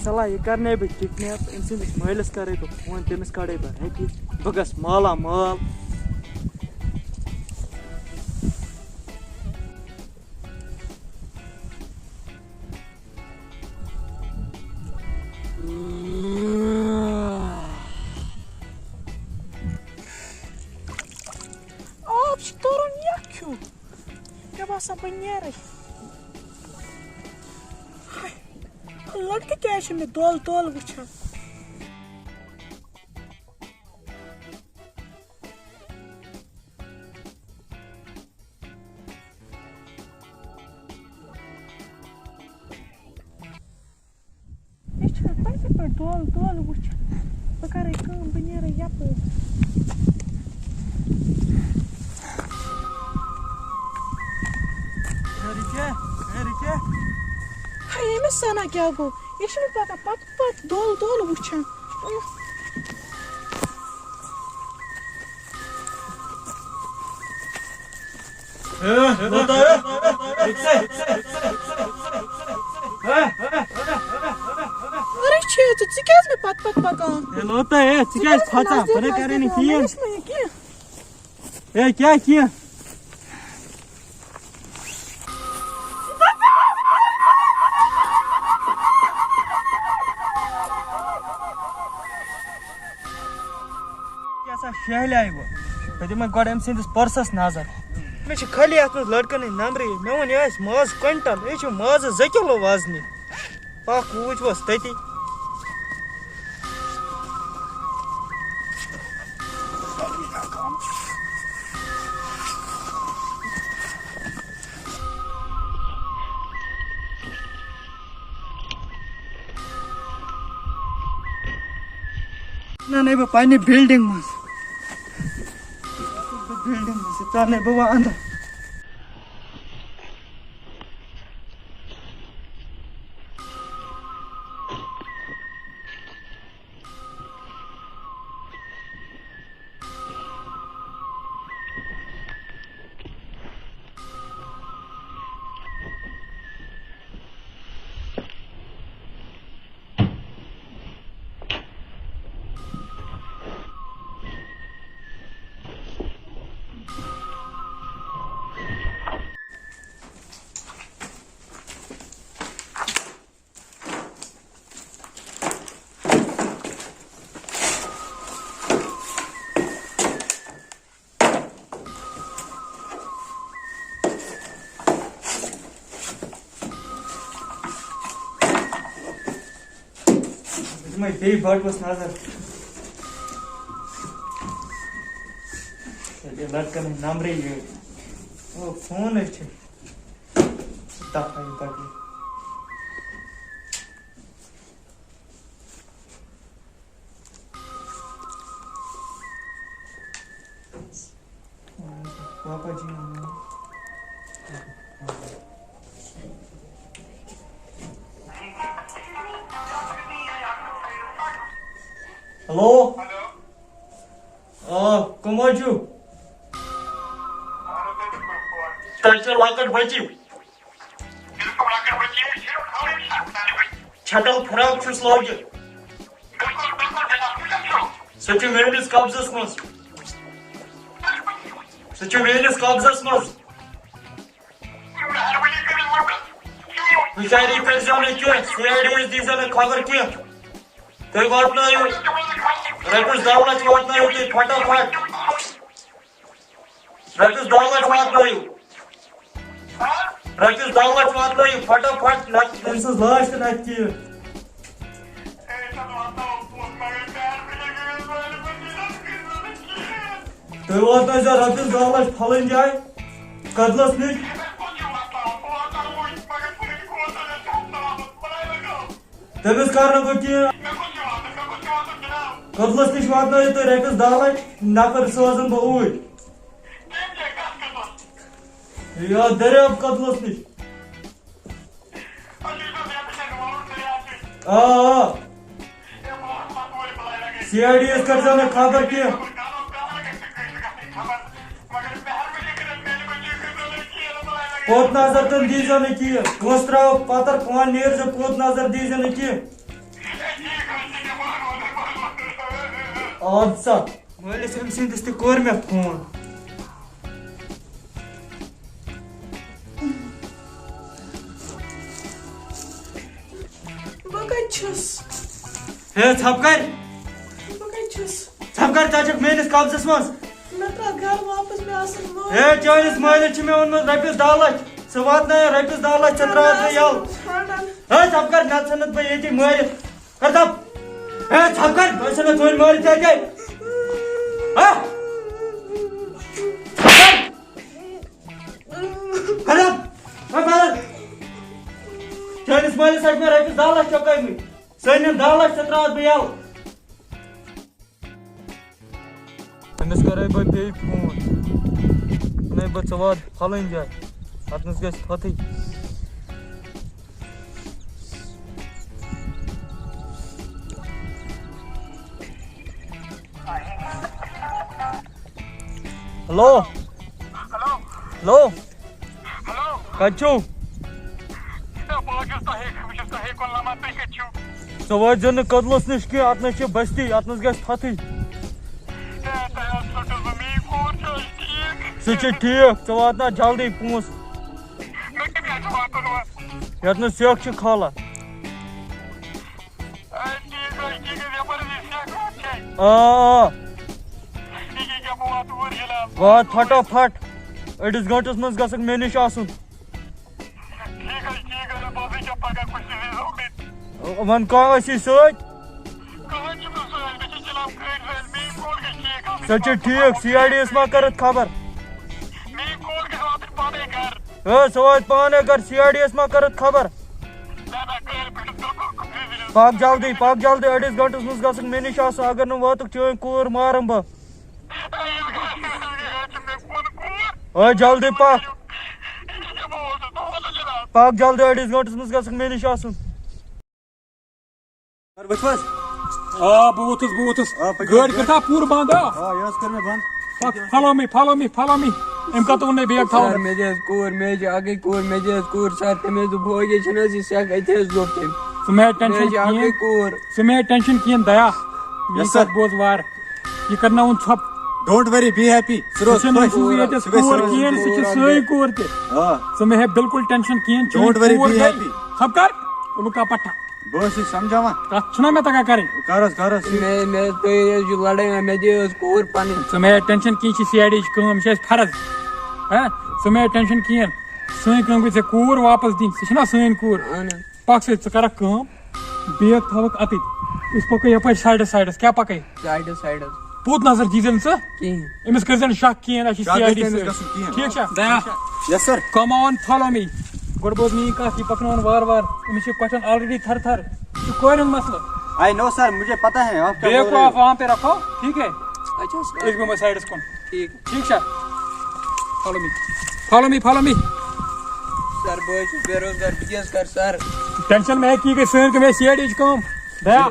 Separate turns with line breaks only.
सलाह यह करने बह किडनैप अमिस मालिस कर फोन तमिस कड़े बह हकी बह गस माला माल
लड़के क्या में दोल दोल वुचान दोल दोल वुचान बह कर बह नीर यप अमिस सना क्या गो यह पता पत दोल दोल वुचान पत पकान
क्या शहल आई बह दिम गो अम सिंदिस पर्सस नजर मे खाली अत लड़कन नंबर मे वन यह माज क्विंटल यह माज 2 किलो वजन वुचवस तती ना बह पन्ने बिल्डिंग मज बह वह अंदर बे बटवस नजर लड़कन नंबर फोन पटे पापा जी हेलो कम लकट बची छटल फ्राक लोगित सह मेस कब्जस मज मज बिचारी कर CID दीजा खबर कह तुम वात रपस 10 लाख वात फटाफट रपस 10 लाख वात रपस 10 लाख वात फटाफट तम लाश तो नत तुम वात रपस 10 लाख फलन जाए कदलस नश तमिस कर कदलस नश वात रपस 10 लाख नफर सोजन बह ऊर दरियाब कदलस नश CID कर खबर कह पोत नजर तुम दीजो न की पोस त्राव पतर पान नीर जो पोत नजर दीजो न की अच्छा मालिस अम सिंदस त कोर मे फोन हे छपकर छपकर चाचक मेनिस कब्जस मस हे चालीस मालिस मे वोनमत रपिस 10 लाख स वात रपिस 10 लाख चंद्रात मे यल हे छपकर नत सनत बे येति मारित कर दब हे छपकर बसन तोन मारित है हा खराब चालीस मालिस में रपिस 10 लाख चुकाई सन 10 लाख चंद्रात मे यल अमिस करे बे बे फोन नहीं बे वाद फलन जाए अतनस गस थथी हेलो हेलो हेलो हेलो कछु सवाज जन कदलस निश के अतनस बस्ती अतनस गस थथी सह ठीक वातना जल्दी पोस ये सेख खाला वात फटाफट अड़िस गंटस मज गस मे निश आसन वन कह सह ठीक CID मा करत खबर सह पाने कर CID मा करत खबर पाक जल्दी अड़िस गंटस मज गस मे निश आसन अगर न वात चन कोर मारम बह जल्दी पाक जल्दी अड़िस गंटस मज गस मे निश आसन
बूतस गाड़ी कर पूर बंद follow me एम का तो ने बैग था
मेजे आगे कोर सर तमे दो भोगे छन जी से गइथेस लोके
समय टेंशन किन दया ये सब बोझ वार ये करना उन छप
don't worry be happy
core किन सही कोर ते समय है बिल्कुल टेंशन किन
डोंट वरी बी हैप्पी
सब कर उनका पट्टा
बस समझावा
सुना मैं तका करें
करस
मैं तो ये जो लड़ाई में दे कोर पानी
समय टेंशन की CID काम छ फर्ज हां समय टेंशन किन सही काम से कोर वापस दिन छना सही कोर पाक से कर काम बेग थवक अति इस पक यप साइडस क्या पक
साइड
पूत नजर दीजन स
की
इमस करजन शक किन अच्छी CID ठीक छ Daya
yes sir
come on follow me good बोज मी का की पकनवन वार इमस क्वेश्चन ऑलरेडी थर कोई मसला
आई नो सर मुझे पता है आप क्या
बेग को आप वहां पे रखो ठीक है
अच्छा सर
एक में साइडस कौन ठीक छ फॉलो मी
सर बोझ बेरोजगार बिजनेस कर सर
टेंशन में है की सन के मैं CID काम दया